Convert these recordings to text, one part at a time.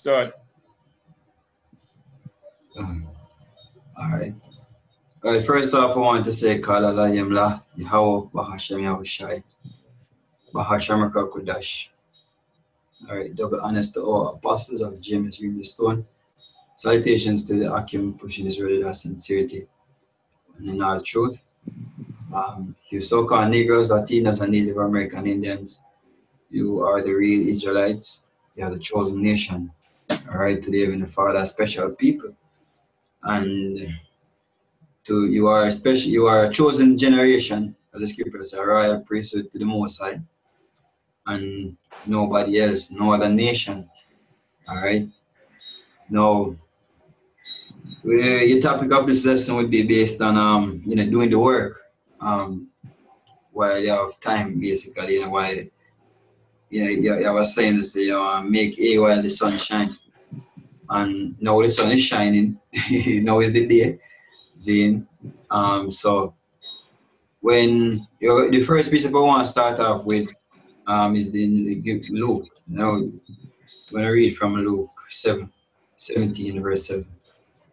Start. Alright. Alright, first off, I want to say, Kala la yemla, Yahweh, Bahasham Yahushai, Bahasham Kudash. Alright, double honest to all apostles of James Reed Stone. Salutations to the Akim pushing Israeli sincerity and in all truth. You so-called Negroes, Latinos, and Native American Indians, you are the real Israelites. You are the chosen nation. Alright, to the Heavenly Father, special people. And you are a chosen generation, as the scripture says, a royal priesthood to the Most High, and nobody else, no other nation. All right. Now, your topic of this lesson would be based on doing the work, while you have time, basically, while you was saying this, make hay while the sun shine, and now the sun is shining. Now is the day, Zane. So when the first piece I want to start off with is the Luke. Now, when I read from Luke 17, verse 7.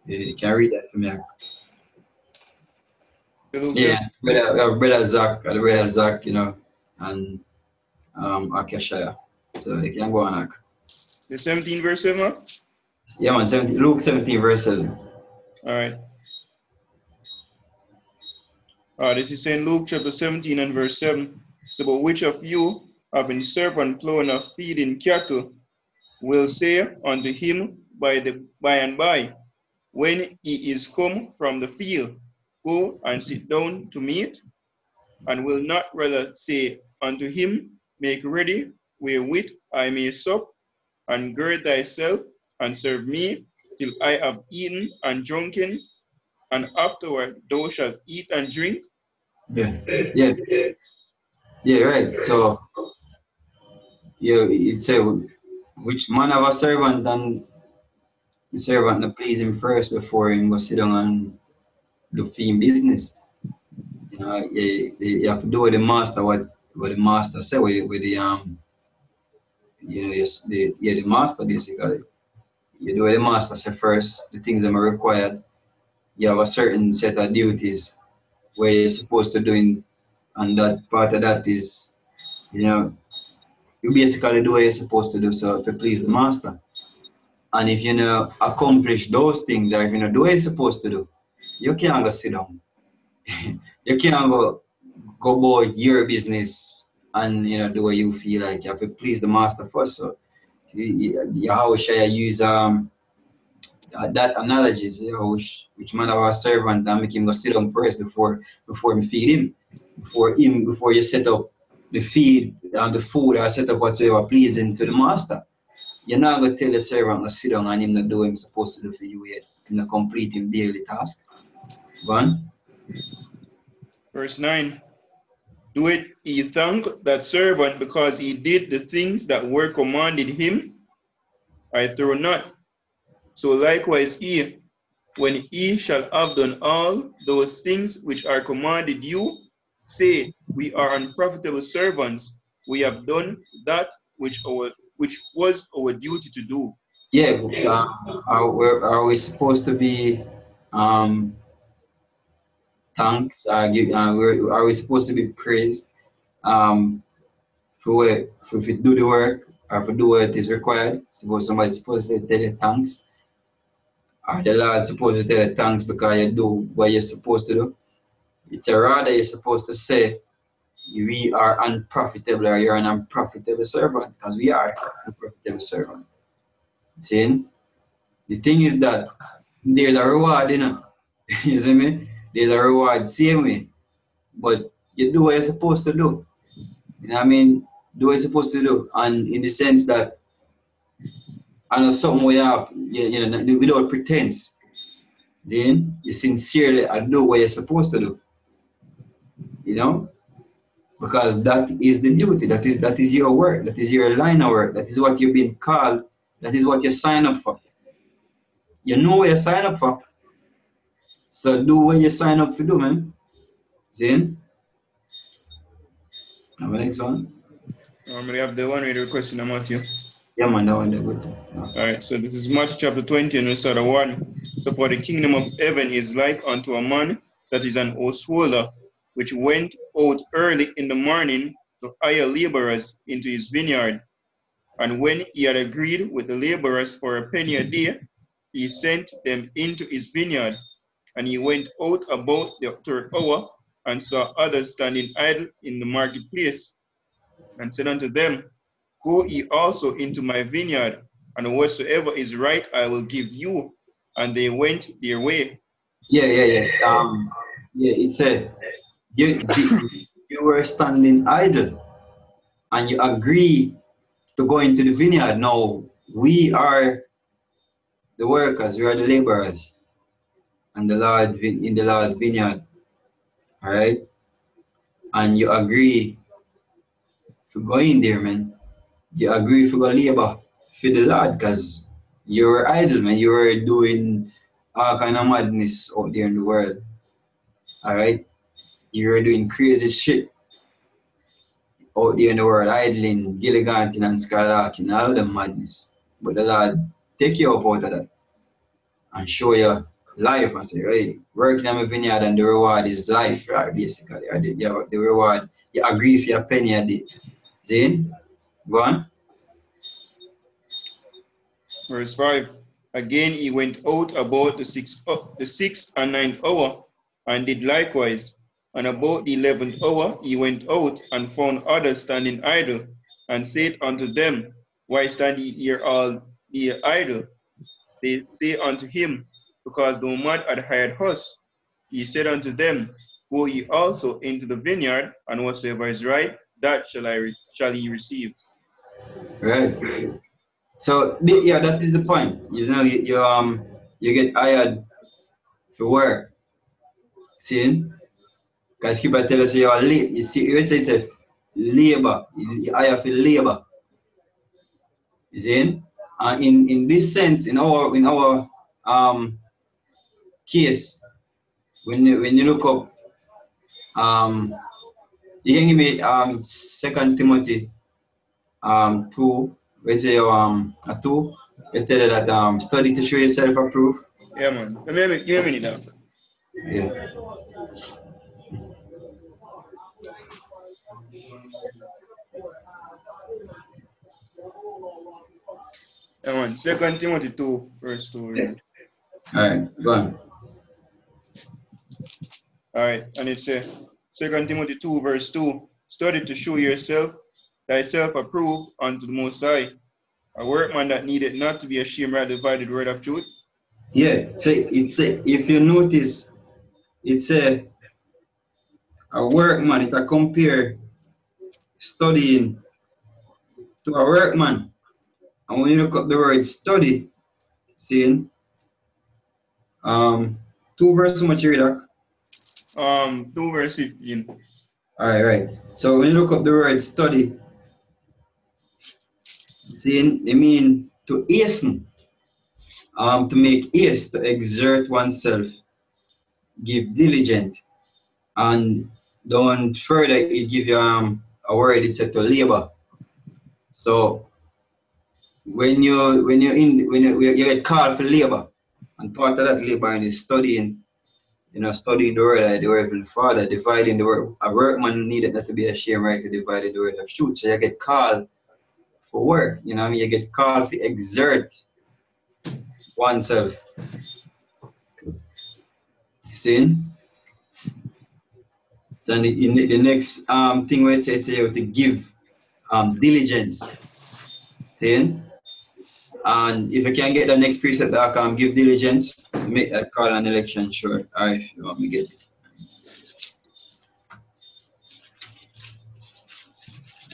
You can read that for me. Yeah, brother Zach, and Akashaya. So you can go on. The 17 verse 7? Yeah, man, Luke 17, verse 7. All right. This is in Luke chapter 17 and verse 7. So, but which of you, having servant plowing or feeding cattle, will say unto him by and by, when he is come from the field, go and sit down to meat, and will not rather say unto him, make ready wherewith I may sup, and gird thyself, and serve me, till I have eaten and drunken, and afterward thou shalt eat and drink. Yeah, right. So you'd say, which man of a servant, and the servant to please him first before him go sit down and do fee business. You have to do with the master what the master say with the the master basically. You do what the master say first, the things that are required. You have a certain set of duties where you're supposed to do, and that part of that is, you basically do what you're supposed to do so to please the master. And if you accomplish those things, or if you do what you're supposed to do, you can't go sit down. You can't go about your business and do what you feel like. You have to please the master first. So how should I use that analogy is, which man of a servant and make him go sit down first before me feed him. Before you set up the feed and the food or set up whatever pleasing to the master. You're not gonna tell the servant to sit down and him not do what he's supposed to do for you yet. Him not complete him daily task. Go on. Verse 9. Do it he thank that servant because he did the things that were commanded him? I throw not. So likewise he, when he shall have done all those things which are commanded you, say, we are unprofitable servants. We have done that which was our duty to do. Yeah, are we supposed to be thanks? Are we supposed to be praised for if you do the work or if you do what is required? Suppose somebody's supposed to tell you thanks. Are the Lord supposed to tell you thanks because you do what you're supposed to do? It's a rather you're supposed to say, we are unprofitable, or you're an unprofitable servant, because we are unprofitable servant. See? The thing is that there's a reward, you see me? There's a reward, same way. But you do what you're supposed to do. You know what I mean? Do what you're supposed to do. And in the sense that, I know something we have, without pretense. See? You sincerely do what you're supposed to do. Because that is the duty, that is your work, that is your line of work, that is what you've been called, that is what you sign up for. You know what you sign up for. So do what you sign up for do, man. See? Have the next one? I'm going to have the one with the question, Matthew. Yeah, man, that one, good. Yeah. All right, so this is Matthew chapter 20, and we start at 1. So, for the kingdom of heaven is like unto a man that is an householder, which went out early in the morning to hire laborers into his vineyard. And when he had agreed with the laborers for a penny a day, he sent them into his vineyard. And he went out about the third hour and saw others standing idle in the marketplace, and said unto them, Go ye also into my vineyard, and whatsoever is right I will give you. And they went their way. Yeah. Yeah, it's a you were standing idle and you agree to go into the vineyard. Now we are the workers, we are the laborers, and the Lord in the Lord vineyard. All right, and you agree to go in there, man. You agree to go labor for the Lord, because you were idle, man. You were doing all kind of madness out there in the world. All right, you were doing crazy shit out there in the world, idling, gilliganting and skylarking, all of them madness. But the Lord take you up out of that and show you life and say, hey, working in a vineyard and the reward is life, right? Basically. Or the reward, you agree for your penny a day. Zane, go on. Verse 5. Again he went out about the sixth and ninth hour, and did likewise. And about the 11th hour he went out, and found others standing idle, and said unto them, Why stand ye here all ye idle? They say unto him, Because the man had hired us. He said unto them, Go ye also into the vineyard, and whatsoever is right, that shall ye receive. Right. So yeah, that is the point. You know, you get hired for work. See? Because keep tell us you're you see it says labor. You hire for labor. You see? And in this sense, in our case, when you look up you can give me Second Timothy 2, we say a 2, they tell you that study to show yourself approved. Yeah, man. Give me a minute now. Yeah. Yeah, man. 2 Timothy 2, verse 2. Yeah. Alright, go on. All right, and it says 2 Timothy 2, verse 2. Study to show thyself approved unto the Most High, a workman that needed not to be ashamed, right, divided word of truth. Yeah, so if you notice, it's a workman, it a compare studying to a workman. And when you look up the word study, seeing 2 verse much you read that? 2 verse 15. Right. So when you look up the word study, seeing they mean to hasten, to make haste, to exert oneself, give diligent, and don't further it give you a word, it's to labor. So when you get called for labor, and part of that labor is studying, studying the word of the Heavenly Father, dividing the word. A workman needed not to be ashamed, right, to divide the word of truth. So you get called for work, you get called to exert oneself. See? Then the next thing where it says you have to give diligence. See? And if you can get the next precept that I can give diligence, make that call an election short. Alright, if you want me to get it.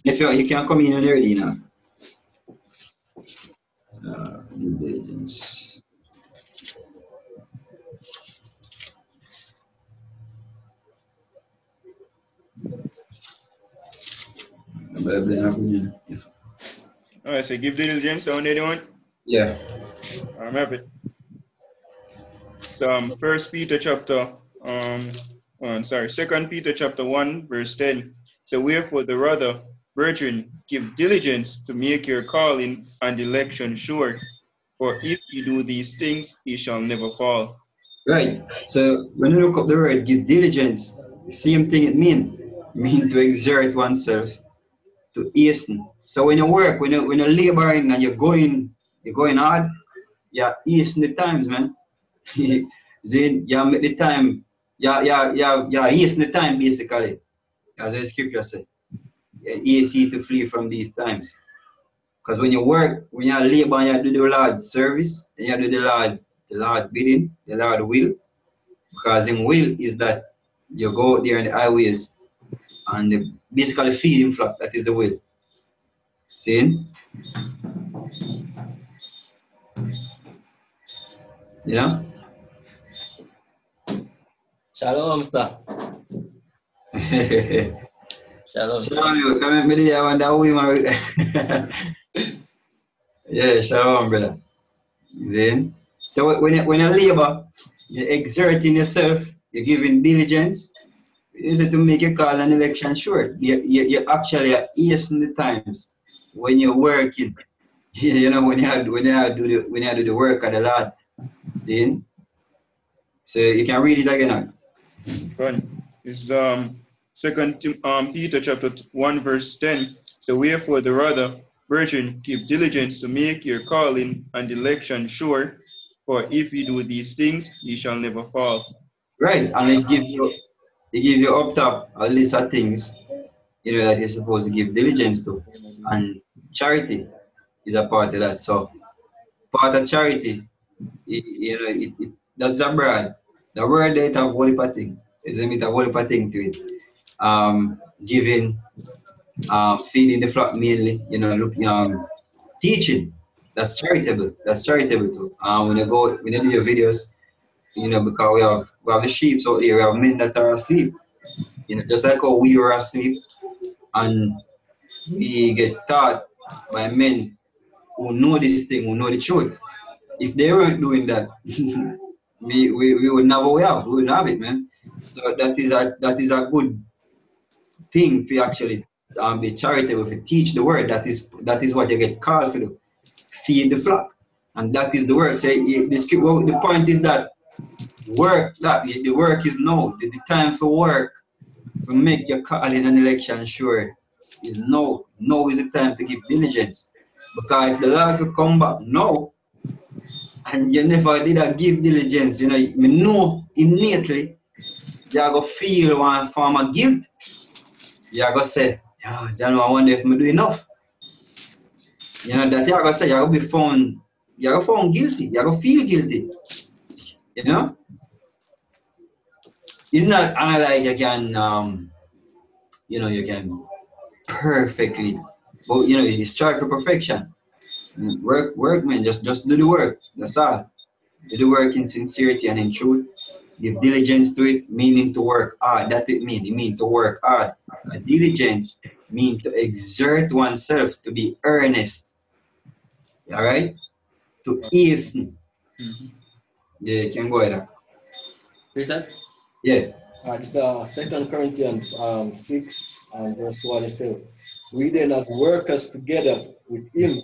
If you can come in already now. Diligence. All right, so give diligence down there, anyone? Yeah. I'm happy. So 1 Peter chapter, 2 Peter chapter 1, verse 10. So wherefore the rather Brethren, give diligence to make your calling and election sure. For if you do these things, ye shall never fall. Right. So when you look up the word give diligence, the same thing it mean to exert oneself, to hasten. So when you work, when you're laboring and you're going hard, you hasten the times, man. Then you make the time, you hasten the time basically, as the scripture says. Easy to flee from these times. Because when you work, when you labor and you do the Lord's service, and you do the Lord bidding, the Lord will, because Him will is that you go out there in the highways and basically feed Him flock. That is the will. See? You know? Shalom, sir. Shalom. Shalom, you come with me there and that woman. Yeah, shalom, brother. See? So when you labor, you're exerting yourself, you're giving diligence, is it to make your call an election sure? You actually are hastening the times when you're working. You know, when you do the work of the Lord. See? So you can read it again. Fine. It's 2 Peter chapter 1 verse 10. So wherefore the rather, brethren, give diligence to make your calling and election sure. For if you do these things, ye shall never fall. Right, and it give you up top a list of things, you know, that you're supposed to give diligence to. And charity is a part of that. So part of charity, that's abroad. The word that have whole heap of thing. Is a whole heap of thing to it. Giving, feeding the flock mainly, you know, teaching. That's charitable. That's charitable too. When you do your videos, you know, because we have the sheep out here, we have men that are asleep. You know, just like how we were asleep, and we get taught by men who know this thing, who know the truth. If they weren't doing that, we would never have. We would have it, man. So that is a good thing for you actually be charitable, to teach the word. That is what you get called for do. Feed the flock. And that is the work. So the point is that the work is now. The time for work, to make your calling and election sure, is now. Now is the time to give diligence. Because if the Lord will come back now, and you never did a give diligence, you know innately, you're going to feel one form of guilt. You're going to say, yeah, John, I wonder if I do enough. You know, that you're going to say, you're going to be found guilty. You're going to feel guilty. You know? It's not like you can, you can perfectly, but, you know, you strive for perfection. Work, man, just do the work. That's all. Do the work in sincerity and in truth. Give diligence to it, meaning to work hard. That's what it means. It means to work hard. A diligence means to exert oneself, to be earnest. All right? To hasten. Yeah, you can go ahead. Is that? Yeah. This 2 Corinthians 6 and verse 1, it says, we then as workers together with him,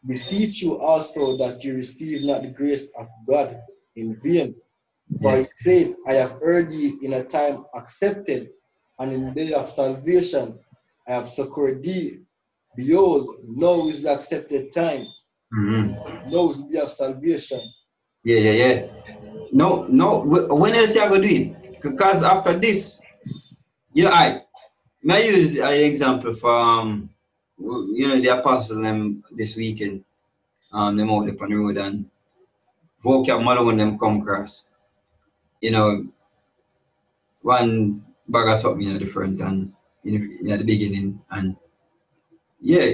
beseech you also that you receive not the grace of God in vain. For he said, I have heard ye in a time accepted, and in the day of salvation I have succored thee. Behold, now is the accepted time. Now is the day of salvation. Yeah. No. When else you going to do it? Because after this, you know, I use an example from, you know, the apostles them this weekend. Them out upon the road and vocab Malone them come across. You know, one bag of something at the front and at the beginning, and yeah,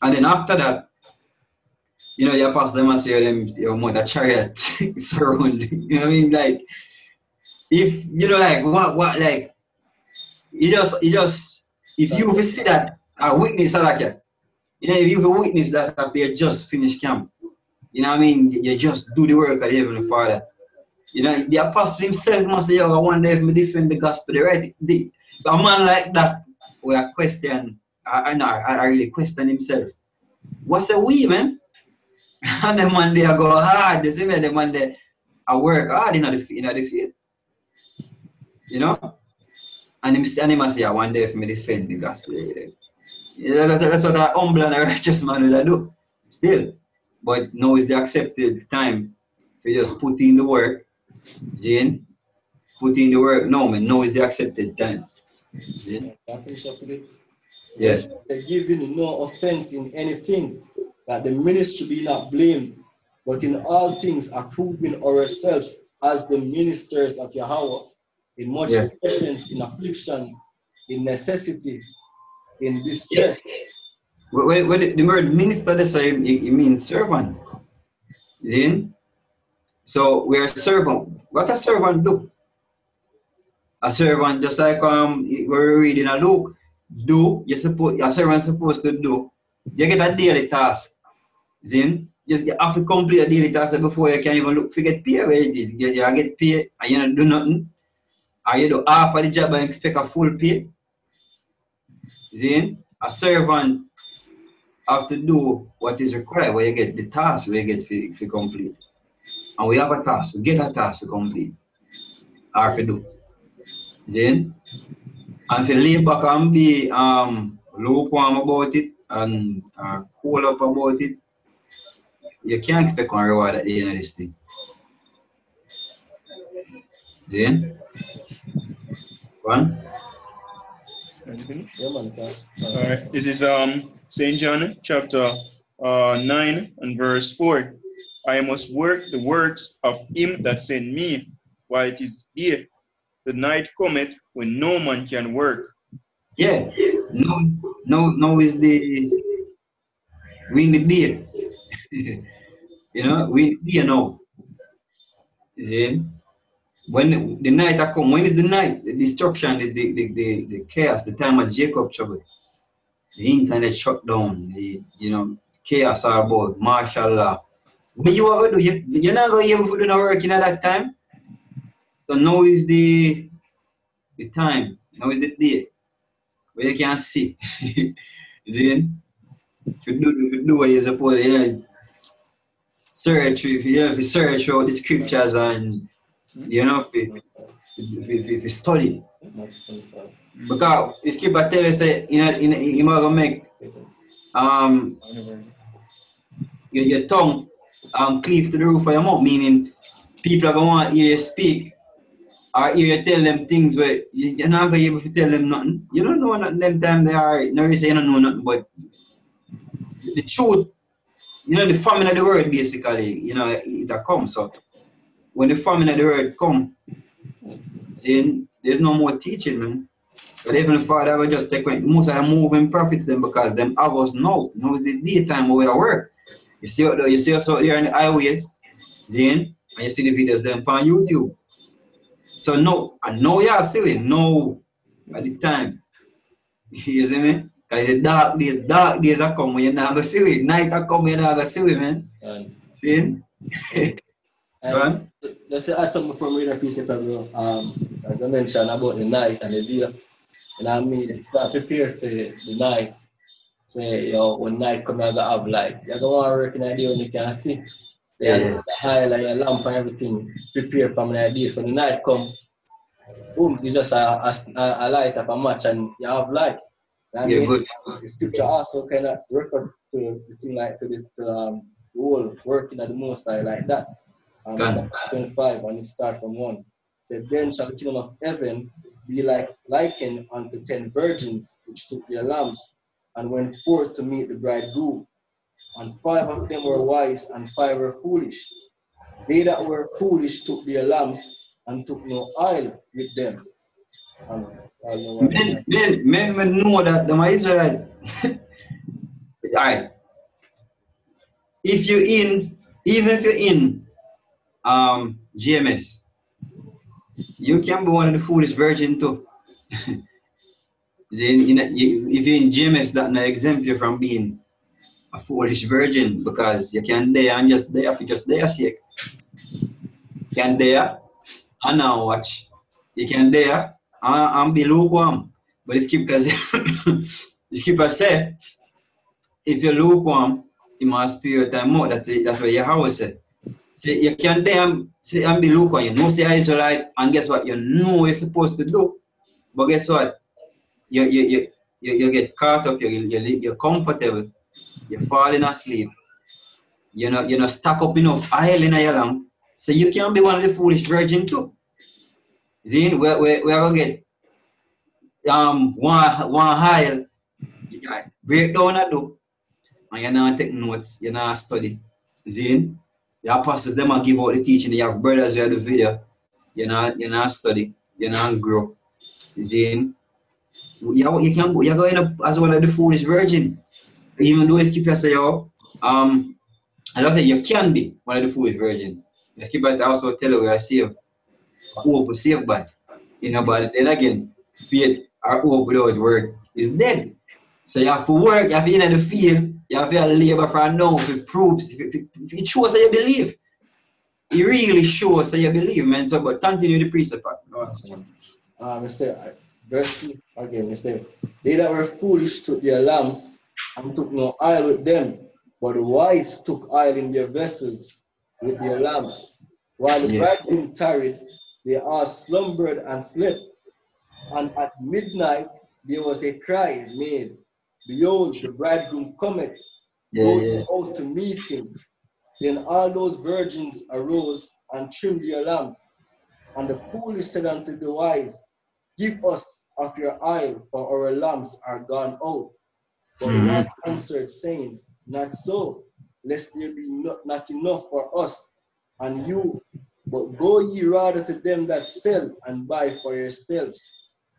and then after that, you know, you pass them and say them your mother chariot surround. You know what I mean? Like, if you know, like what like you just if you see that a witness like that, you know, if you witness that they just finished camp, you know what I mean? You just do the work of the Heavenly Father. You know, the apostle himself must say, I wonder if I defend the gospel, right? A man like that, we question I really question himself. What's a we, man? And the man they go hard. The same way the man they I work hard in the field. You know? And him must say, one day if me defend the gospel. Yeah, that's what a humble and a righteous man will do. Still. But now is the accepted time for just put in the work. Zane, put in the work. No, man, now is the accepted time. Zane? Can I finish up with it? Yes. They're giving no offense in anything, that the ministry be not blamed, but in all things approving ourselves as the ministers of Yahweh, in much patience, in affliction, in necessity, in distress. When the word minister, that's it means servant. Zin? So we're a servant. What a servant do? A servant, just like we're reading a Luke, a servant supposed to do. You get a daily task. Zin? You have to complete a daily task before you can even look to get paid. You get paid and you don't do nothing. Or you do half of the job and expect a full pay. Zin? A servant have to do what is required, where you get the task, where you get to complete. And we have a task, we get a task to complete, or to do. Then, and if you lay back and be lukewarm about it and cool up about it, you can't expect one reward at the end of this thing. Then, one. Alright, this is St. John chapter 9 and verse 4. I must work the works of him that sent me while it is day. The night cometh when no man can work. Yeah, no is the we in the day. You know, we in the day now. See? When the night come, when is the night? The destruction, the chaos, the time of Jacob trouble. The internet shut down, the chaos are about martial law. What you are going to do? You're not going to be able to do no working at that time. So now is the time, now is the day where you can see. See? If you do what you're supposed to, search, if you search out the scriptures and if you study. Because the scripture tell you say you're gonna make your tongue cleave to the roof of your mouth, meaning people are gonna want to hear you speak or hear you tell them things where you're not gonna be able to tell them nothing. You don't know nothing them time they are no say you don't know nothing, but the truth, the famine of the word basically, it comes. So when the famine of the word come, then there's no more teaching, man. But even the Father will just take most of the moving prophets them because them have us now. Now is the daytime where we work. You see us out there in the highways, then, and you see the videos them on YouTube. So now you see it now at the time. You see me? Because it's dark days are come when you're not going to see it. Night are come when you're not going to see it, man. See? Let's add something from reading a piece of paper, as I mentioned about the night and the day. And I mean, if I prepare for the night, say, when night comes, I have light. You're going to work in the day when you can see. So you have the highlight, your lamp and everything, prepare from the day. So the night comes, boom, it's just a light of a match and you have light. Good. The scripture also kind of refer to the thing like to the whole working at the Most High like that. 25 and it starts from 1. It said, then shall the kingdom of heaven be likened unto 10 virgins which took their lamps and went forth to meet the bridegroom. And 5 of them were wise and 5 were foolish. They that were foolish took their lamps and took no oil with them. Men will know that the Israelite. Alright. Even if you're in GMS, you can be one of the foolish virgin too. If you're in GMS, that's not exempt you from being a foolish virgin because you can dare and just dare for just dare sake. You can dare and now watch. You can dare and be lukewarm. But it's keep because The skipper said, if you're lukewarm, you must spare your time more. That's what Yahweh said. So you can damn say and be lukewarm. You know, say you're Israelite, and guess what? You know what you're supposed to do. But guess what? You get caught up, you're comfortable, you're falling asleep. You're not stuck up enough oil in your lamp. So you can be one of the foolish virgin too. See, we're gonna get one oil, break down a do, and you're not take notes, you're not study. See, the apostles them are give out the teaching, you have brothers who have the video, you're not study, you're not grow. See, you're going up as one of the foolish virgin. Even though Skipper say, as I say, you can be one of the foolish virgin. Skipper also tell you we are saved. Hope is saved by. You know, but then again, faith or hope without work is dead. So you have to work, you have to in the field, you have to labor for now if it proves, if it shows that you believe. It really shows that you believe, man. So but continue the precept. Mr. Verse 2 again, Mr. They that were foolish took their lamps and took no oil with them, but the wise took oil in their vessels with their lamps. While the bridegroom tarried, they all slumbered and slept. And at midnight there was a cry made, Behold, the bridegroom cometh, go out to meet him. Then all those virgins arose and trimmed their lamps. And the foolish said unto the wise, Give us of your oil, for our lamps are gone out. But the wise answered, saying, Not so, lest there be not enough for us and you, but go ye rather to them that sell and buy for yourselves.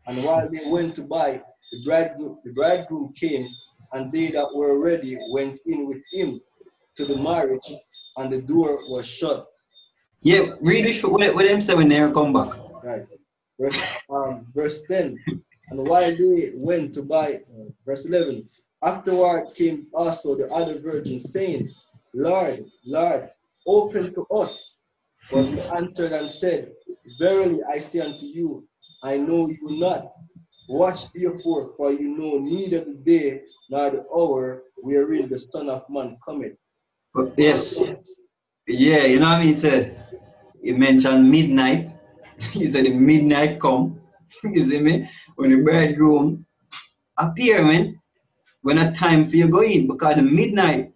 And while they went to buy, the bridegroom came, and they that were ready went in with him to the marriage, and the door was shut. Yeah, read what them say when they come back. Right. Verse 10. And while they went to buy, verse 11. Afterward came also the other virgins, saying, Lord, Lord, open to us. But he answered and said, Verily I say unto you, I know you not. Watch therefore, for you know neither the day nor the hour wherein the Son of Man cometh. Yes. Yeah, you know what I mean? He mentioned midnight. He said the midnight come. You see me? When the bridegroom appear, man. When a time for you go in, because the midnight,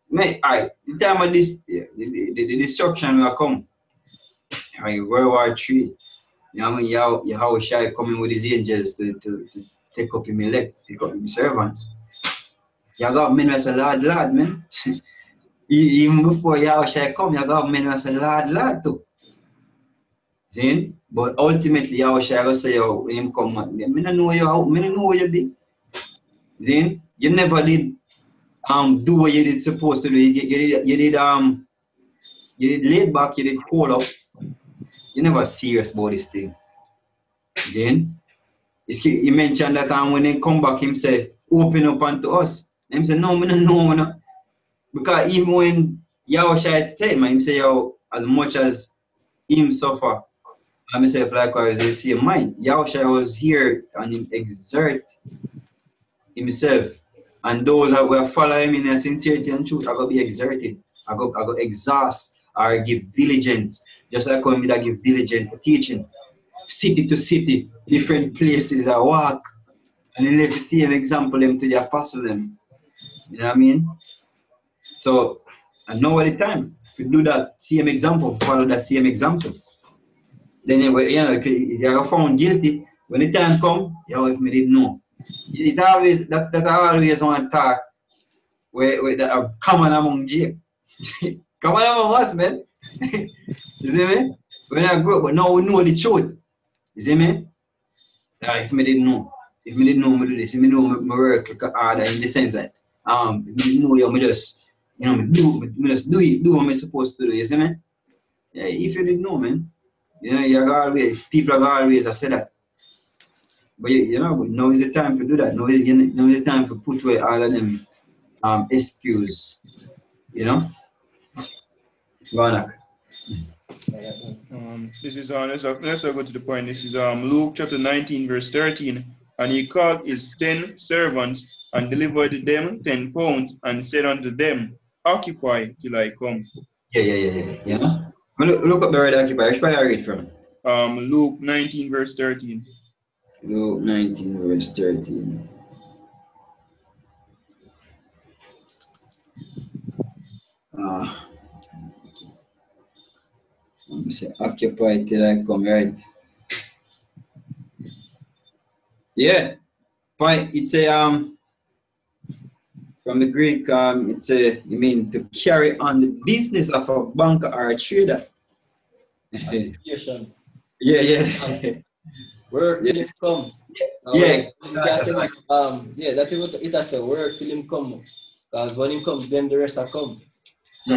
man, alright, the time of this, the destruction will come. World War III. You know what I mean? Yahweh Shai coming with his angels to take up him elect, take up him servants. You got men who say, Lord, man. Even before Yahweh Shai come, you got men who say, Lord, too. See? But ultimately, Yahweh Shai will say, when him come, man, I don't know where you be. See? You never did do what you did supposed to do. You did laid back, you did cool up. You never serious about this thing. See? He mentioned that when he come back, him say, open up unto us. And him say, no, I don't know. No. Because even when Yahweh Shai tell him, him say, as much as him suffer, I myself likewise, the same mind. Yahweh Shai was here and him exert himself. And those that were following him in sincerity and truth are going to be exerted. I go exhaust or give diligence. Just like when we give diligent to teaching. City to city, different places I walk. And then let me see an example them to the apostle them. You know what I mean? So, I know at the time, if you do that same example, follow that same example. Then you're found guilty. When the time comes, if me didn't know. It always that I always want to talk where that are common among Jacob. Common among us, man. You see me? When I grew up, but now we know the truth. You see me? If me didn't know. If me didn't know me do this, if me know me work harder in the sense that me know me just me just do what I'm supposed to do, you see me? Yeah, if you didn't know, man. People are always say that. But now is the time to do that. Now is the time to put away all of them excuse. You know? Go on. This is let's go to the point. This is Luke chapter 19, verse 13. And he called his 10 servants and delivered them 10 pounds, and said unto them, Occupy till I come. Yeah. You know? Look up the word occupy. Which part I read from? Luke 19, verse 13. Luke 19, verse 13. Let me say, occupy till I come, right? Yeah. Point. It's a from the Greek, it's a you mean to carry on the business of a banker or a trader. Occupation. Yeah. Work till him come. Yeah. That it has to work till him come. Because when him comes, then the rest are come. So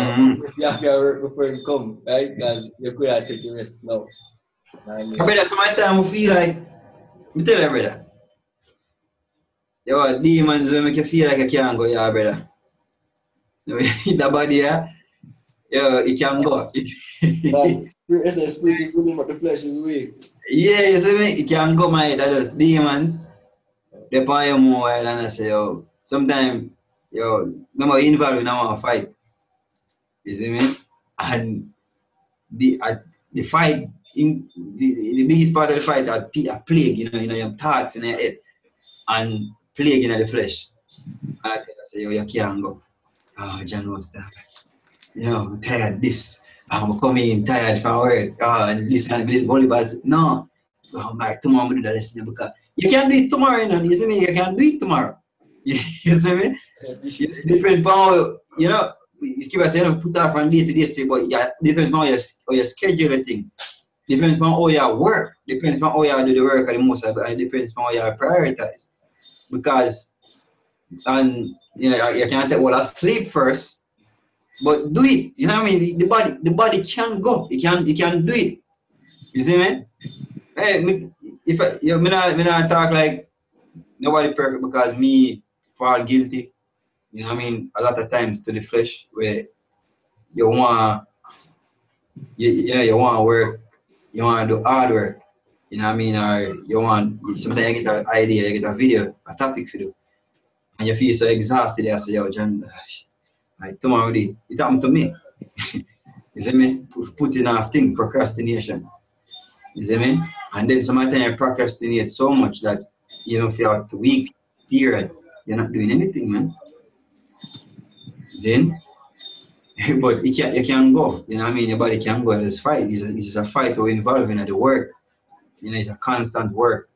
you have to work before him come, right? Because you could have take the rest now. Brother, sometimes I feel like, me tell you, brother. Yo, demons will make you feel like you can't go, yeah, brother. The body, yeah, yo, it can go. The spirit is willing, but the flesh is weak. Yeah, you see me? It can go, my that is demons. They pay you more and I say, yo, sometimes, yo, no more involved in our fight. You see me? And the fight, the biggest part of the fight are plague, you know, your thoughts in your head and plague in the flesh. And I tell you, say, yo, you can't go. Oh, John was that. You know, I'm tired of this. I'm coming tired from work. Oh, and this and volleyball. No. Oh, my, tomorrow I'm going to do that lesson because you can't do it tomorrow, you know. You see me? You can't do it tomorrow. You see me? It depends on how, you know, you keep saying put off from day to day, but yeah, depends on how you schedule the thing. Depends on how you work. Depends on how you do the work at the most, and it depends on how you prioritize. Because, and you know, you can't take all that sleep first, but do it. You know what I mean? The body can go. It can do it. You see me? Hey, if I, you know, me not talk like nobody perfect because me fall guilty. You know what I mean? A lot of times to the flesh where you want you want to work, you want to do hard work. You know what I mean? Or you want sometimes you get an idea, you get a video, a topic for do, and you feel so exhausted. I say, yo, John, like tomorrow it happened to me. You see me? Putting off thing, procrastination. You see me? And then sometimes you procrastinate so much that you know, for a week period, you're not doing anything, man. See? But you can go. You know what I mean? Your body can go. It's fight. It's just a fight or involving in the work. You know, it's a constant work.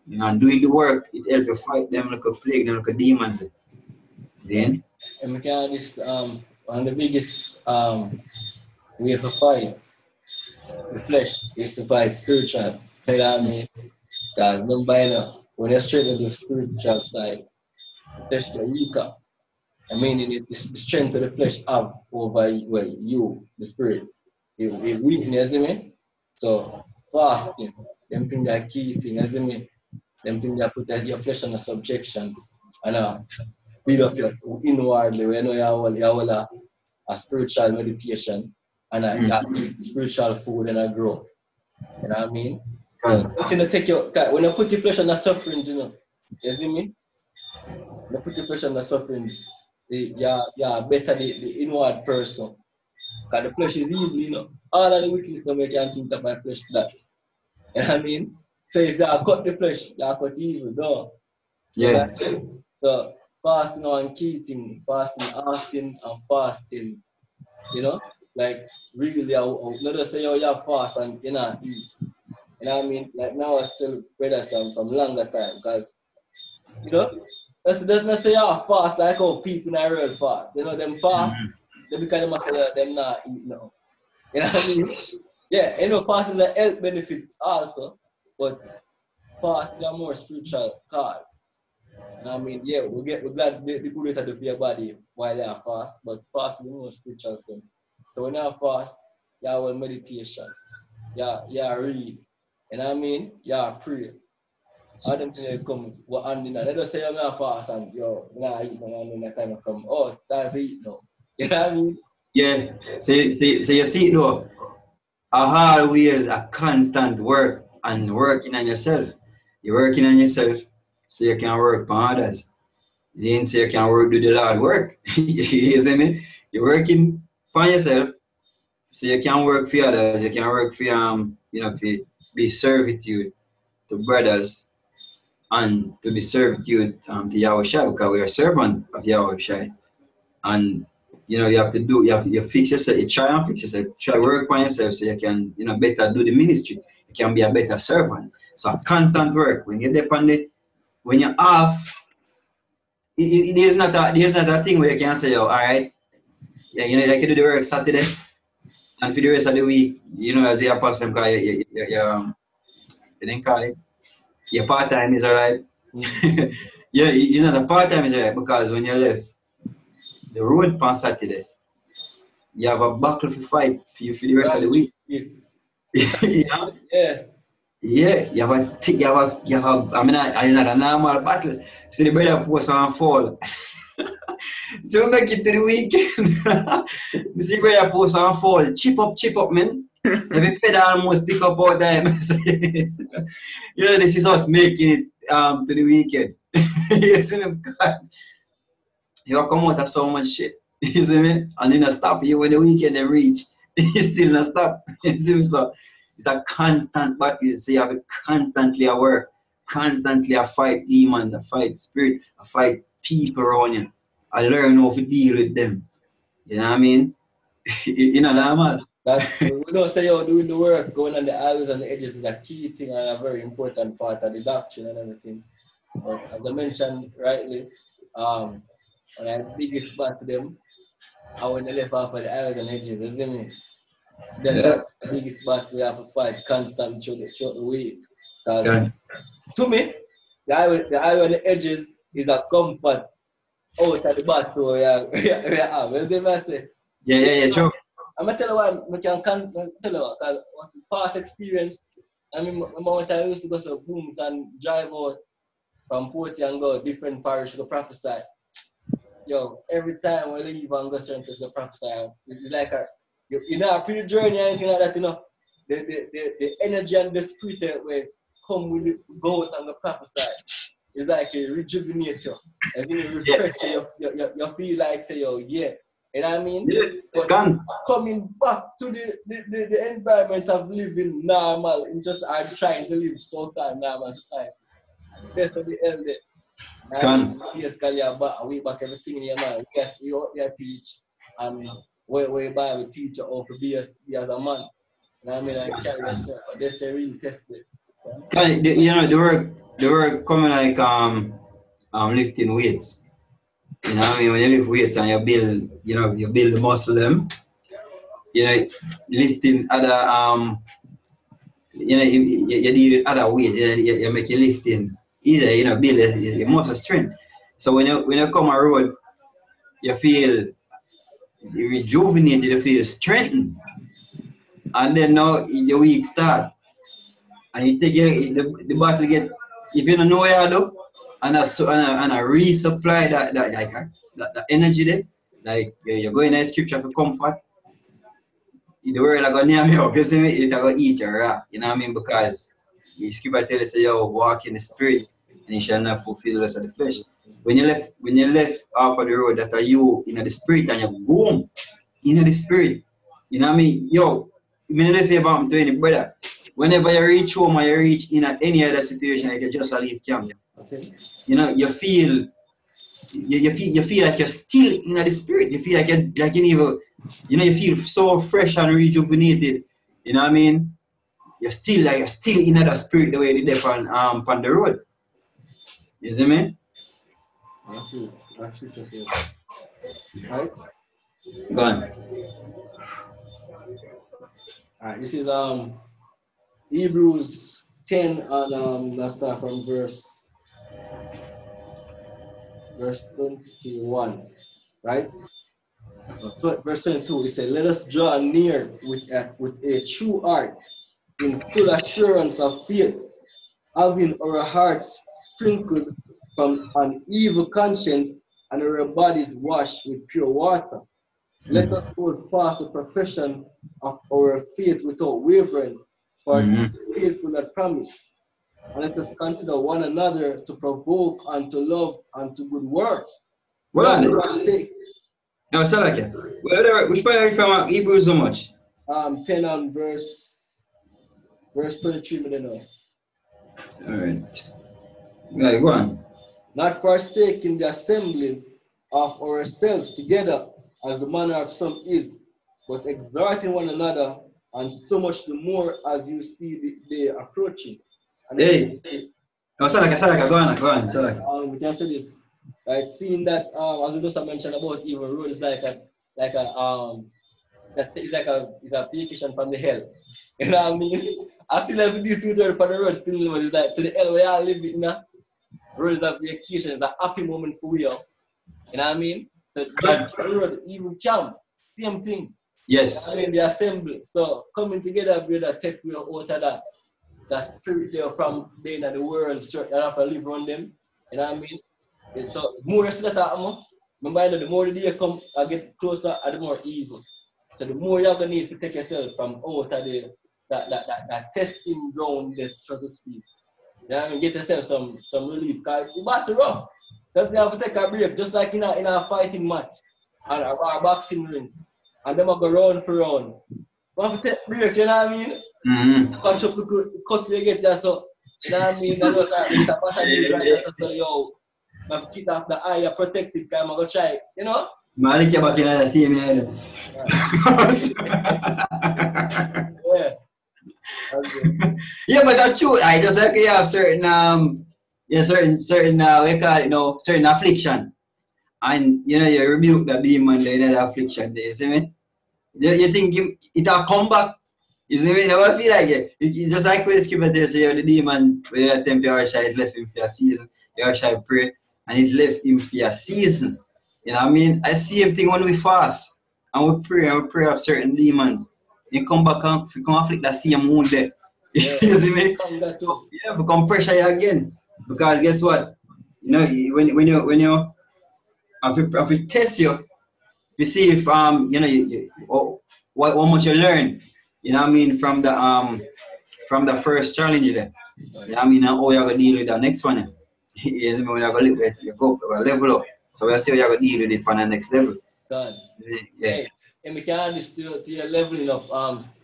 You know, and doing the work, it helps you fight them like a plague, them like a demons. See? And we can this one of the biggest way of a fight, the flesh is to fight spiritual. You know what I mean? Because nobody know when you're straight to the spiritual side, the flesh get weaker. I mean, the strength of the flesh have over you, the spirit. It weakness, you me? So fasting, them things that key thing, you me? Them things that put your flesh under subjection and build up your inwardly. We know you have a spiritual meditation and you eat spiritual food and grow. You know what I mean? So, when you put your flesh under sufferings, you know, you see me? When you put your flesh under sufferings, you're better the inward person. Because the flesh is evil, you know. All of the wickedness that you can think of my flesh that. You know what I mean? So if you cut the flesh, you cut evil, though. Yeah. So fasting and keeping, fasting, asking and fasting, you know, like really, not just say you fast and you know eat. You know what I mean? Like now I still brothers from longer time because, you know, that's not say you fast like how people in the world fast. You know, them fast, they because they must say them not eat now. You know what I mean? Yeah, you know, fast is a health benefit also, but fast is a more spiritual cause. And I mean, yeah, we're glad the good way to do for your body while you are fast, but fast is the more spiritual sense. So when you are fast, you have meditation, you read, you know what I mean? You pray. All them things come and you know, they just say you're not fast and you're not eating and then the time will come. Oh, time to eat now. You know what I mean? Yeah. So you see though, always a constant work and working on yourself. You're working on yourself so you can work on others. Zane, so you can work, do the Lord work. You see me? You're working for yourself, so you can work for others. You can work for you know, for be servitude to brothers and to be servitude to Yahushua, because we are servant of Yahushua. And you know, you have to do, you fix yourself, you try and fix yourself, try work on yourself so you can, you know, better do the ministry. You can be a better servant. So constant work. When you're dependent, when you're off, there's not a thing where you can say, oh, all right, yeah, you know, like you do the work Saturday, and for the rest of the week, you know, as the apostle, you didn't call it, your part-time is all right. Yeah, it's not a part-time is all right, because when you left the road on Saturday, you have a battle to fight for the rest of the week. Yeah. Yeah. Yeah, you have I mean, it's not a normal battle. So the brother post on fall. So we make it to the weekend. We see brother post on fall. Chip up, man. Every pedal almost pick up all time. You know, this is us making it to the weekend. You see me? Because you come out of so much shit. You see me? And you not stop you when the weekend they reach. You still not stop. You see me? So it's a constant battle. So you have to constantly work, constantly fight demons, fight spirit, fight people around you. I learn how to deal with them. You know what I mean? You know that, man? We don't say you're doing the work, going on the highways and the edges is a key thing and a very important part of the doctrine and everything. But as I mentioned rightly, when I biggest back to them, I when they left off of the highways and edges, isn't it? Then that's the biggest battle we have to fight constantly throughout the week. Because to me, the highway and the edges is a comfort out of the battle we have. You see what I say? Yeah, true. I'm going to tell you what, I can tell you what, because past experience, I mean, one time I used to go to booms and drive out from Porty and go different parish to prophesy. Yo, every time we leave and go certain place to prophesy, it's like you know, a pretty journey or anything like that, you know, the energy and the spirit that we come with it, go out and go prophesy. It's like a rejuvenate you. It's going to refresh you. You feel like, say, yo, yeah. You know what I mean? Yeah. But coming back to the environment of living normal, it's just I'm trying to live so-called normal society. Best of the elder. Basically, we back everything in your mind. We have teach, and whereby we teach you how to be as a man. You know what I mean? And carry yourself. But that's a real test. You know, the work coming like lifting weights. You know what I mean? When you lift weights and you build, you know, you build the muscle them, you know, lifting other you know, you deal with other weight, you make your lifting easier, you know, build your muscle strength. So when you come a road, you feel rejuvenated, you feel strengthened. And then now your week start. And you take the battle get, if you don't know what you do, and a resupply that energy there, like you're going to scripture for comfort. The world are going to me up, you see me? It's going to eat you, right? You know what I mean? Because the scripture tells us, yo, walk in the spirit, and you shall not fulfill the rest of the flesh. When you left off of the road, that are you in the spirit, and you go home in the spirit. You know what I mean? Yo, I mean, if you ever to any brother, whenever you reach home or you reach in any other situation, like you just leave camp. Okay. You know, you feel like you're still in the spirit. You feel like you feel so fresh and rejuvenated. You know what I mean? You're still in the spirit the way you did on the road. You see me? That's okay. Right? Go on. Alright, this is Hebrews 10 and let's start from verse 21, right? Verse 22, it says, let us draw near with a true heart, in full assurance of faith, having our hearts sprinkled from an evil conscience and our bodies washed with pure water. Let us hold fast the profession of our faith without wavering, for he is faithful that promise. And let us consider one another to provoke and to love and to good works. What Not are for they? sake. No, Salaka. Which part are you from Hebrews so much? 10 and verse 23, I don't know. Alright. Yeah, go on. Not forsaking the assembling of ourselves together, as the manner of some is, but exhorting one another, and so much the more as you see the day approaching. And Hey. No, Salaka, go on, Salaka. we can say this, right? Seeing that, as we just mentioned about even road is like a that is like it's a vacation from the hell. You know what I mean? I still have these 2 for the road, still but it's like to the hell where I live in now. Road is a vacation, it's a happy moment for we all. You know what I mean? So just the road, even camp, same thing. Yes. I mean the assembly. So coming together, brother, take we out of that spirit there from being in the world, so you have to live around them. You know what I mean? And so more you see that happen, remember you know, the more the day come I get closer, the more evil. So the more you're gonna need to take yourself from out of that testing ground, that so to speak. You know what I mean? Get yourself some relief. Cause the battle rough. Sometimes you have to take a break, just like in a fighting match and a boxing ring. And them a go round for round. You have to take a break, you know what I mean? Catch up the cut you get there, so you know what I mean? And also you get a battle right there, so yo, I have to keep off the eye protected, cause I'm gonna try, you know? Man, I back in the same head. Yeah. Okay. Yeah, but that's true. I just like you have certain we call it, you know, certain affliction. And you know you rebuke the demon in that affliction, you see me? You think it'll come back. You see me? You never feel like it. It's just like when the scripture tells you the demon when you attempt your shy, it left him for a season. Your shy pray and it left him for a season. You know what I mean? I see same thing when we fast and we pray of certain demons. They come back and come afflict the same wound there. You see me? Yeah, become pressure you again. Because guess what? You know, when you if we test you, you see if you know what much you learn. You know what I mean from the first challenge there. You know what I mean, and how you're gonna deal with the next one. You see me when you go level up. So we'll see how you're gonna deal with it on the next level. God. Yeah. Hey, and we can add this to your leveling up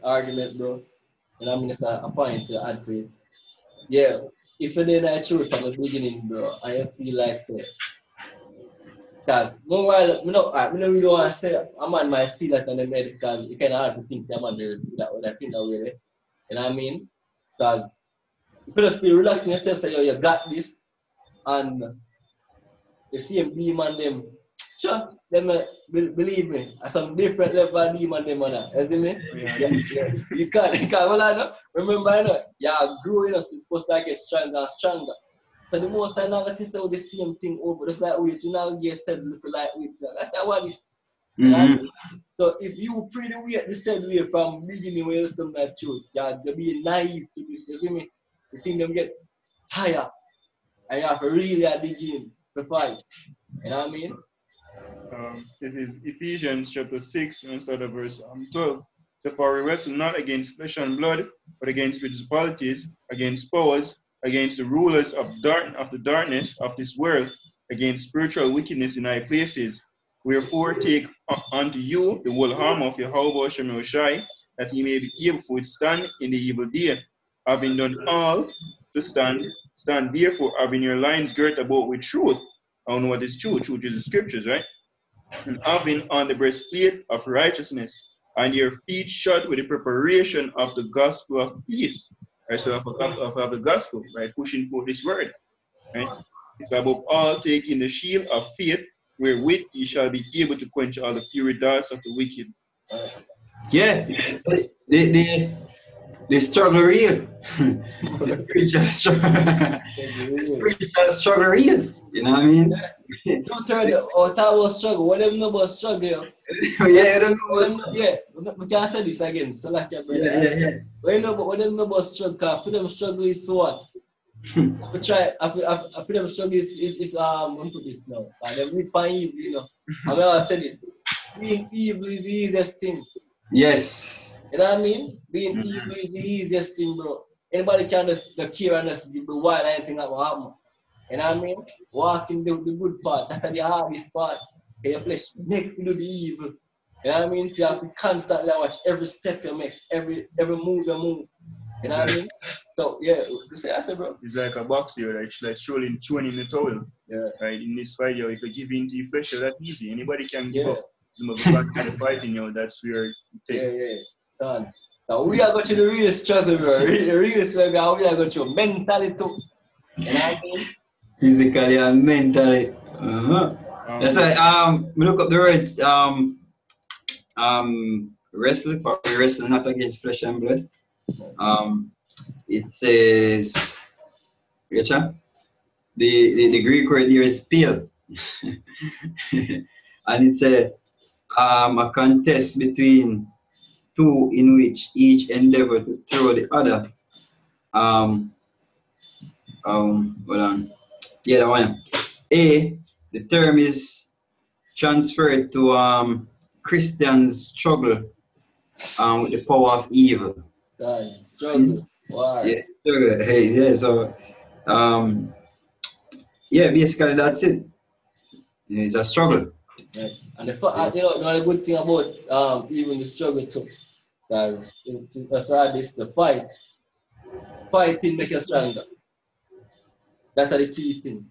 argument, bro. And I mean it's a point to add to it. Yeah, if you did that truth from the beginning, bro, I feel like say because no while I don't really want to say a man might feel that on the head because you kinda hard to think say a man will feel that way, I think that way. You know what I mean? Because if you just be relaxing yourself, say yo, you got this and the same demon them, sure, them believe me, at some different level of demon them on you see me? Yeah. You can't well I know. Remember you know, you're growing us, it's supposed to get stronger and stronger. So the most I never test out the same thing over, just like weight, you know you said look like weight. That's how what is. So if you pretty weight the same way from beginning when you start that truth, you're being naive to this, you see me? You think them get higher. And you have to really dig in to fight. You know what I mean? This is Ephesians chapter 6 and start at verse 12. So for we wrestle not against flesh and blood, but against principalities, against powers, against the rulers of the darkness of this world, against spiritual wickedness in high places. Wherefore take unto you the whole armor of Yahweh Shem Yoshai, that ye may be able to withstand in the evil day. Having done all to stand therefore, having your loins girt about with truth. I don't know what is truth. Truth is the scriptures, right? And having on the breastplate of righteousness, and your feet shod with the preparation of the gospel of peace. Right, so of the gospel, right, pushing for this word. Right? It's above all taking the shield of faith, wherewith ye shall be able to quench all the fury darts of the wicked. Yeah. So the struggle real. The spiritual struggle real. You know what I mean? Two-thirds of our struggle, whatever number struggle. Yeah, I don't know. Yeah, we can say this again. So like your brother. Yeah. Whatever number struggle, for them struggle is what? I try. I feel them struggle is I'm put this now. They live by evil, you know. I mean, I say this. Being evil is the easiest thing. Yes. You know what I mean? Being evil is the easiest thing, bro. Anybody can just the care and just be wild and anything that will happen. You know what I mean? Walking the good part, that's the hardest part. Your flesh make you do the evil. You know what I mean? So you have to constantly watch every step you make, every move you move. You know what I mean? So yeah, you say I said, bro. It's like a boxer, like throwing the towel. Yeah. Right? In this fight, if you give in to your flesh, that's easy. Anybody can give up. Some of the back kind of fighting, that's where you take. Yeah. Done. So we are going to the real struggle, bro. The real struggle, we are going to mentally too. You know what I mean? Physically and mentally. That's why we look up the words wrestling, but we wrestle not against flesh and blood. It says, Richard, the Greek word here is pale. And it's a contest between two in which each endeavor to throw the other. Hold on. Yeah, that one. The term is transferred to Christians struggle with the power of evil. Struggle. Wow. Yeah, struggle. Hey, yeah, so yeah, basically that's it. It's a struggle. Right. And the good thing about even the struggle too, because that's why the fighting make you stronger. That's the key thing.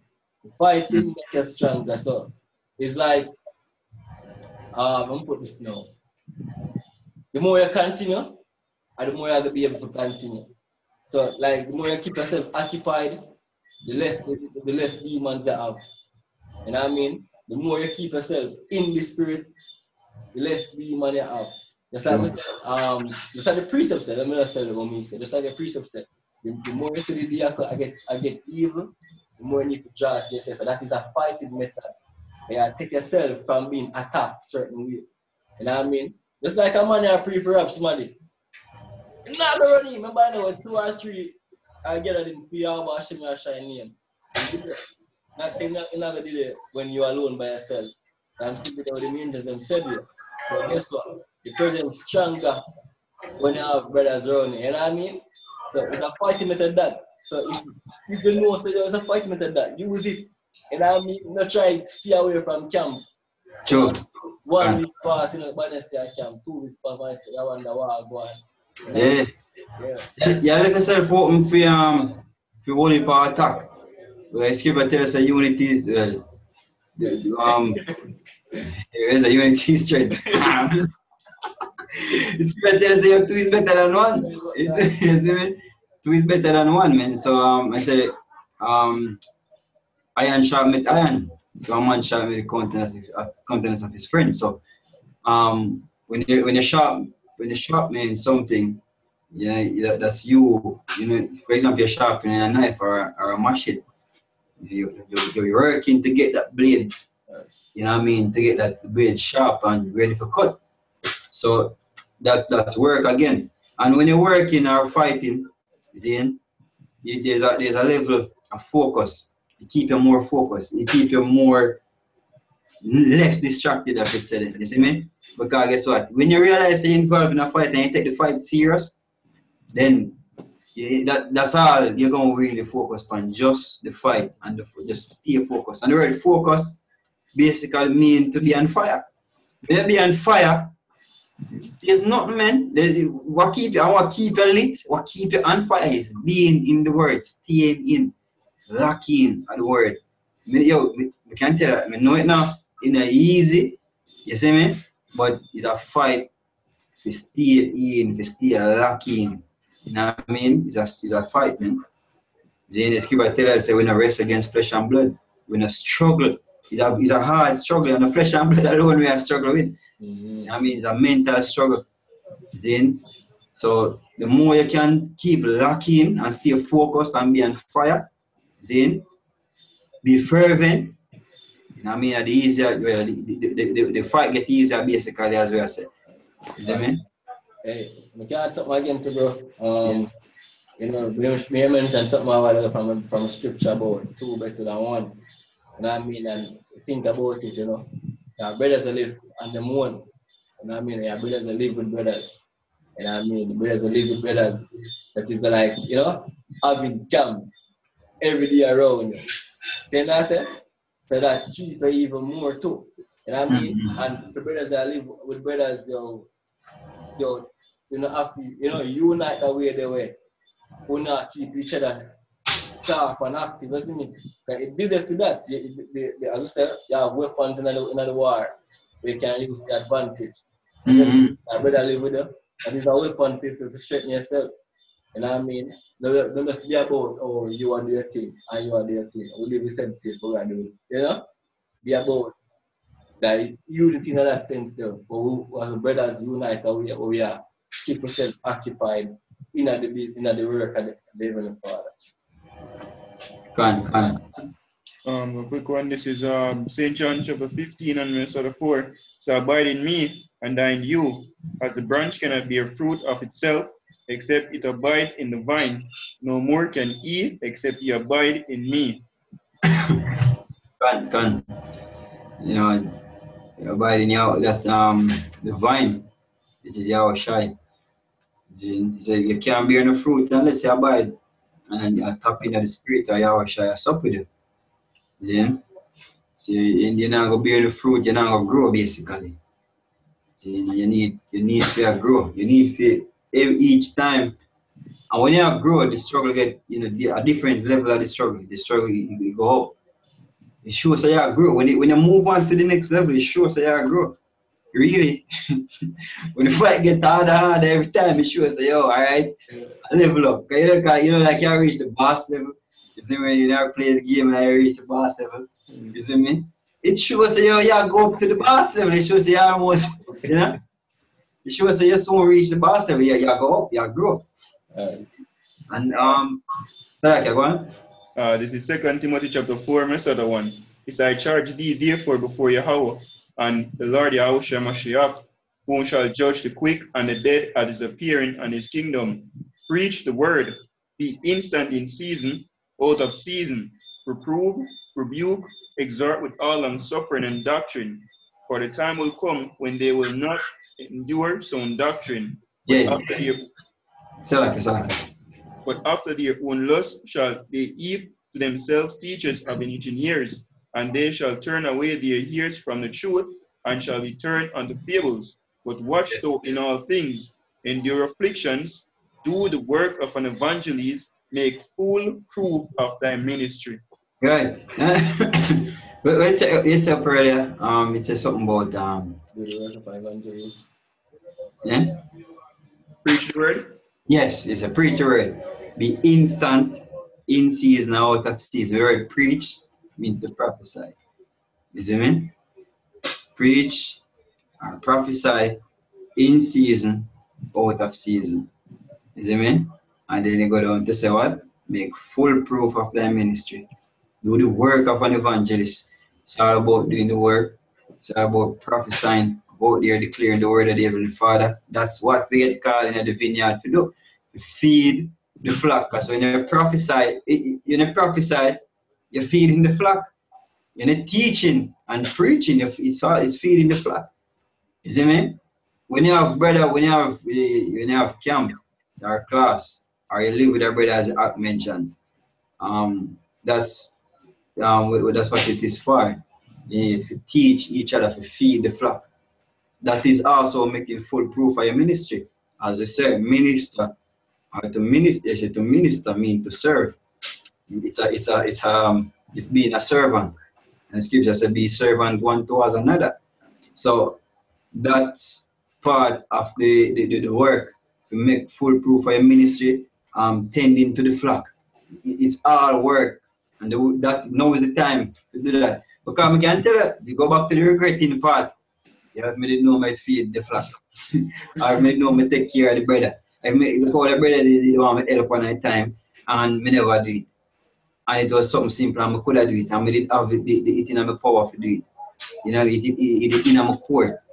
Fighting make you stronger. So it's like I'm gonna put this now. The more you continue, and the more you're gonna be able to continue. So like the more you keep yourself occupied, the less demons you have. You know what I mean? The more you keep yourself in the spirit, the less demon you have. Just like just like the precept said, let me not tell you what me said. Just like the precept said, the more you see the vehicle, I get evil, the more you need to draw it yourself. So that is a fighting method. You take yourself from being attacked certain way. You know what I mean? Just like a man you pray for up somebody. You're not gonna run in. Remember I know 2 or 3 I get it in fear about Hashem and shine name. Not saying that you're not gonna do it when you're alone by yourself. I'm still with the angels themselves. But guess what? The presence stronger when you have brothers around you. You know what I mean? So it's a fighting method that. So if you know so there's a fighting method that, use it. You know what I mean? Not try to stay away from camp. True. 1 week pass, but I say I camp. 2 weeks pass, I say I wonder what I go on. Yeah. Yeah, let yourself open for only power attack. Where Scripture tells us unity is there is a unity strength. Scripture tells us you 2 is better than 1. You see me? 2 is better than 1, man. So I say iron sharpeneth iron. So a man sharpeneth the countenance of his friend. So when you sharpen something, yeah, that's you. You know, for example, you're sharpening a knife or a machete. You're working to get that blade, you know what I mean, to get that blade sharp and ready for cut. So that's work again. And when you're working or fighting, Zane, there's a level of focus. You keep you more focused. You keep you more less distracted, I could say. You see me? Because guess what? When you realize you're involved in a fight and you take the fight serious, then that's all you're going to really focus on, just the fight and just stay focused. And the word focus basically means to be on fire. When you be on fire, there's nothing, man. What keep you lit, what keep you on fire is being in the word, staying in, locking at the word. We can't tell that. I know it now, it's not easy, you see me? But it's a fight to stay in, to stay locking. You know what I mean? It's a fight, man. The Scripture tells us we don't wrestle against flesh and blood. We don't struggle. It's a hard struggle, and the flesh and blood alone we are struggling with. You know what I mean? It's a mental struggle. So the more you can keep locking and stay focused and be on fire, be fervent. You know what I mean? The easier, the fight get easier basically, as we say. You see what I mean? Hey, I can't talk again to bro. You know, we mentioned something a while ago from scripture about 2 better than 1. You know what I mean? And think about it, you know. Your brothers live on the moon. You know what I mean? Your brothers live with brothers. You know what I mean? The brothers live with brothers. that is like, you know, having camp every day around you. See what I say? So that keep it even more too. You know what I mean? And the brothers that live with brothers, you know, have to, you know, unite the way they were. We not keep each other sharp and active, isn't it? Like it did it for that. As you said, you have weapons in the war. We can use the advantage. My brother live with them. And it's a weapon to strengthen yourself. You know what I mean? Don't just be about, oh, you are their thing and you are their thing. We live the same place, we are doing. You know? Be about that unity in that sense there. But we, as brothers, unite we are keep ourselves occupied in the work of the Heavenly Father. Can. A quick one. This is St. John chapter 15 and verse 4. So abide in me and I in you, as the branch cannot bear fruit of itself, except it abide in the vine. No more can ye, except ye abide in me. Can. You know, abide in you, that's the vine, which is Yahweh Shai. So you can't bear no fruit unless you abide and you tap into the spirit of Yahweh Shai, you sup with it. See? So you're not gonna bear the fruit, you're not gonna grow basically. See, you need to grow. You need to each time. And when you grow, the struggle get, you know, a different level of the struggle. The struggle you go up. It shows that you grow. When you move on to the next level, it shows that you grow. Really, when the fight get harder every time, it shows that, yo, all right, I level up. You know, like you reach the boss level. You see when you never play the game and you reach the boss level. You see me? It shows that, yo, you go up to the boss level. It shows that you almost, you know, it shows that you soon reach the boss level. You go up, you grow. And like you go on. This is 2 Timothy chapter 4, verse 1. It's I charge thee therefore before Yahweh and the Lord Yahweh Mashiach, whom shall judge the quick and the dead at his appearing and his kingdom. Preach the word, be instant in season, out of season, reprove, rebuke, exhort with all long suffering and doctrine. For the time will come when they will not endure sound doctrine. But after their own lust shall they heap to themselves teachers of engineers, and they shall turn away their ears from the truth, and shall be turned unto fables. But watch thou in all things, endure afflictions, do the work of an evangelist, make full proof of thy ministry. Right. It's up earlier. It says something about Do the work of an evangelist. Yeah. Preach the word. Yes, it's a preach the word. Be instant, in season, out of season. The word preach means to prophesy. You see me? Preach and prophesy in season, out of season. You see me? And then you go down to say what? Make full proof of thy ministry. Do the work of an evangelist. It's all about doing the work. It's all about prophesying, about there declaring the word of the Heavenly Father. That's what we get called in the vineyard to do. To feed the flock. Because when you prophesy, you're feeding the flock. You're not teaching and preaching, it's feeding the flock. You see me? When you have brother, when you have camp or class, or you live with a brother as Ak mentioned, that's what it is for. You need to teach each other to feed the flock. That is also making full proof of your ministry. As I said, minister, or to minister means to serve. It's being a servant. And the scripture says, be servant one towards another. So that's part of the work to make full proof of your ministry, tending to the flock. It's all work. And that now is the time to do that. Because I can tell you go back to the regretting part. You have me know my feed the flock. Or me know me take care of the brother. Because the brother didn't want me help on that time, and me never do it. And it was something simple, and I could have do it, and I didn't have it in my power to do it. You know, it in my core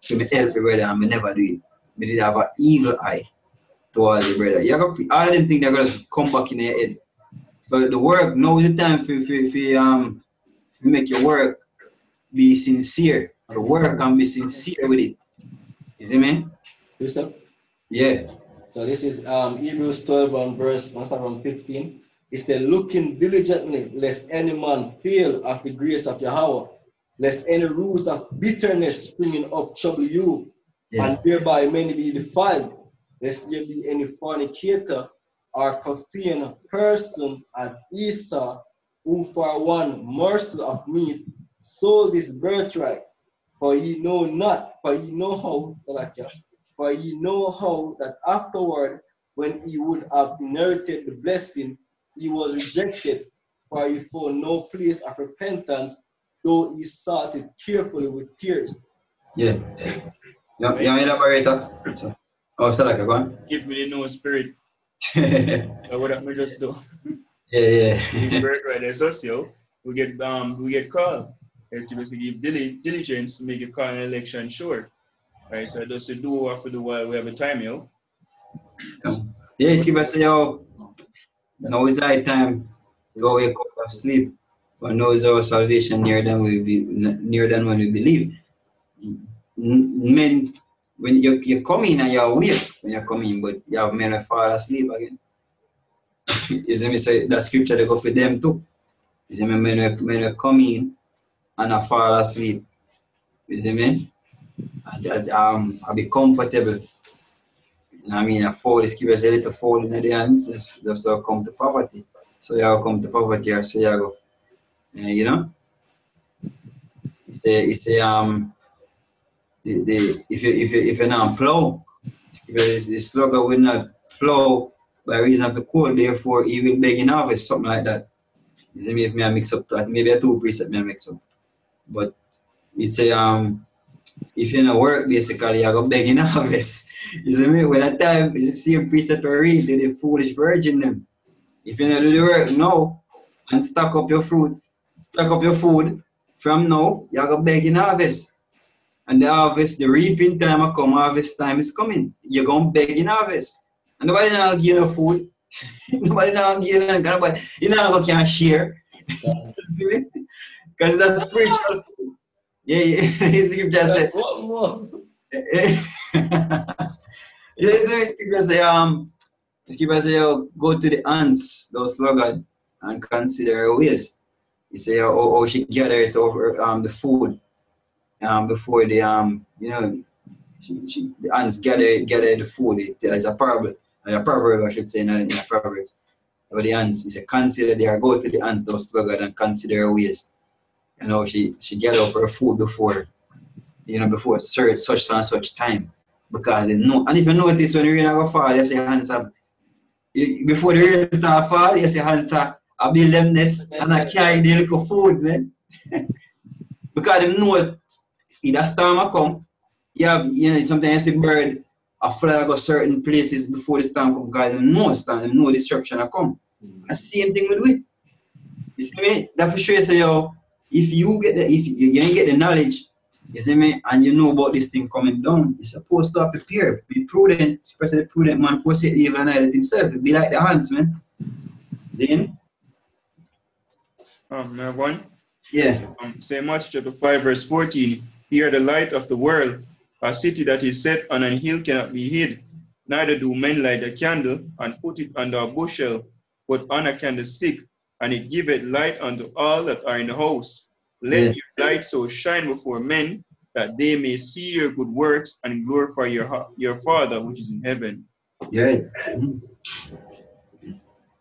to me help the brother, and I never do it. I did have an evil eye towards the brother. You got all them things that are going to come back in your head. So the work, now is the time for make your work be sincere. The work can be sincere with it. You see me? Yes, sir. Yeah. So this is Hebrews 12 and verse 15. It said, looking diligently, lest any man fail of the grace of Yahweh, lest any root of bitterness springing up trouble you, and thereby many be defiled, lest there be any fornicator or profane person as Esau, who for one morsel of meat sold his birthright. For ye know not, for ye know how, Salakia, for ye know how that afterward, when he would have inherited the blessing, he was rejected, for he found no place of repentance, though he sought it carefully with tears. Yeah. You elaborate that? Oh, Salaka, go on. Give me the no spirit. What I just do. Yeah. Right, as us, we get called. It's to give diligence to make a call an election sure. Right, so just to do what we do while we have a time, Yeah, skip us, now is our time. Go wake up of sleep. For now is our salvation nearer than when we believe. Men, when you come in and you're awake when you come in, but you have men who fall asleep again. Isn't it? So that scripture they go for them too. Isn't it? Men who come in and I fall asleep. Isn't it? I be comfortable. I mean, I fall, the scripture says a little fall in the hands, just to come to poverty. So you come to poverty, so you go, you know? It's if you not plow, the slugger will not plow by reason of the cold, therefore he will beg in harvest, something like that. You see me if I mix up that, maybe a two precept I mix up. But it's if you don't work basically, you go beg in harvest. You see me? When that time is the same precept I read, the foolish virgin them. If you don't do the work now and stock up your food from now, you go beg in harvest. And the harvest, the reaping time will come, harvest time is coming. You're going to beg in harvest. And nobody now give you food. Nobody now give you nobody. You know can share. Because it's a spiritual food. Yeah. Scripture said. Scripture say, go to the ants, those sluggard, and consider her ways. He say, oh, she gathered over the food. Before the the ants gather the food. There's a parable, a proverb I should say, in a proverbs. Or the ants, he said, consider they are go to the ants, those sluggard, and consider her ways. You know, she gathered up her food before such and such time, because they know. And if you notice when the rain go fall, you see hands up. Before the rain start fall, you see hands up. I build them nest and I carry the little food, man. Because they know. Either storm will come, sometimes you see bird a fly go certain places before the storm comes because they know destruction will come. The same thing we do it. You see me? That for sure you say, if you ain't get the knowledge, you see me, and you know about this thing coming down, you're supposed to prepare, be prudent, especially prudent man, forsake evil and hide himself. Be like the hands, man. Then? One? Yeah. St. Matthew chapter 5, verse 14. Ye are the light of the world. A city that is set on an hill cannot be hid. Neither do men light a candle and put it under a bushel, but on a candlestick, and it giveth light unto all that are in the house. Let your light so shine before men, that they may see your good works and glorify your Father which is in heaven. Yeah.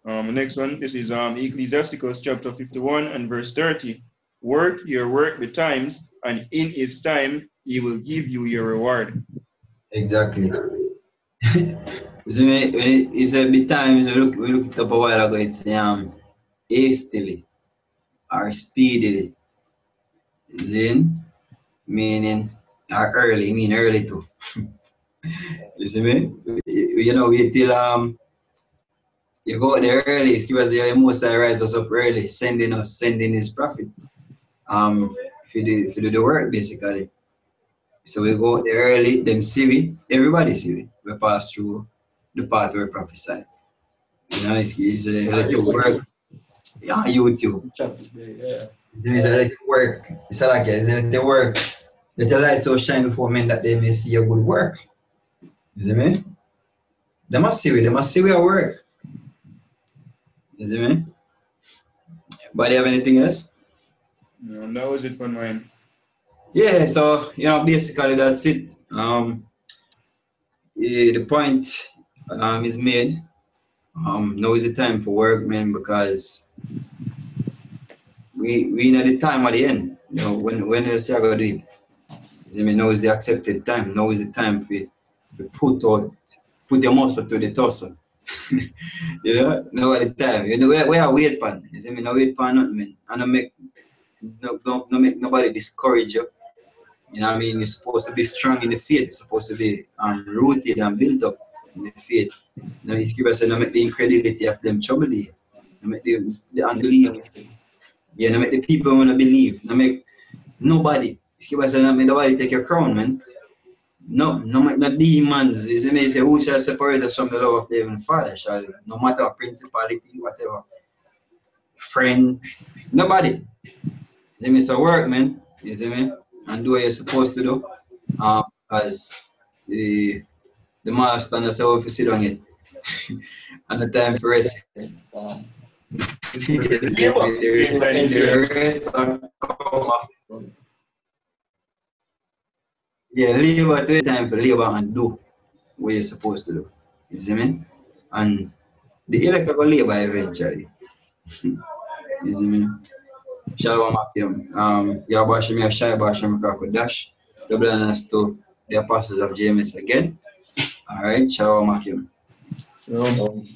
Next one, this is Ecclesiasticus chapter 51 and verse 30. Work your work betimes, and in its time he will give you your reward. Exactly. It's a bit times we look it up a while ago, it's hastily or speedily. Then meaning early too. You see me? You know, we till you go there early, it's because the most rise us up early, sending his prophets. If you do the work basically. So we go there early, them see we, everybody see we. We pass through the path where prophesy. You know, it's let you work. Yeah, YouTube. Yeah. It's let you work. It's like let you work. Let your light so shine before men that they may see your good work. You see me? They must see we at work. You see me? But do you have anything else? No, that was it for mine. Yeah, so basically that's it. The point is made. Now is the time for work, man, because we know the time at the end. When you say I gotta do it. You see me? Now is the accepted time. Now is the time for put your muscle to the tussle. Now at the time. We are wait pan. You see me? No wait pan nothing, man. And don't make nobody discourage you. You know what I mean? You're supposed to be strong in the faith. You're supposed to be rooted and built up in the faith. Now the scripture says, "No make the incredulity of them trouble you. No make the unbelief. Yeah, no make the people want to believe. No make nobody. The scripture says, no make nobody take your crown, man. No make no demons. It may say, who shall separate us from the love of the Heavenly Father? Shall no matter what principality, whatever, friend, nobody. You see me? So work, man. You see me? And do what you're supposed to do. As the master and yourself if you sit down it. And the time for rest. The rest come after. Yeah, labor to time for labor and do what you're supposed to do. You see me? And the elect will labor eventually. You see me? Shalom Akim. Yabashim Yashai Bashim Kakodash. Double honors to the apostles of James again. Alright, Shalom Akim. Shalom.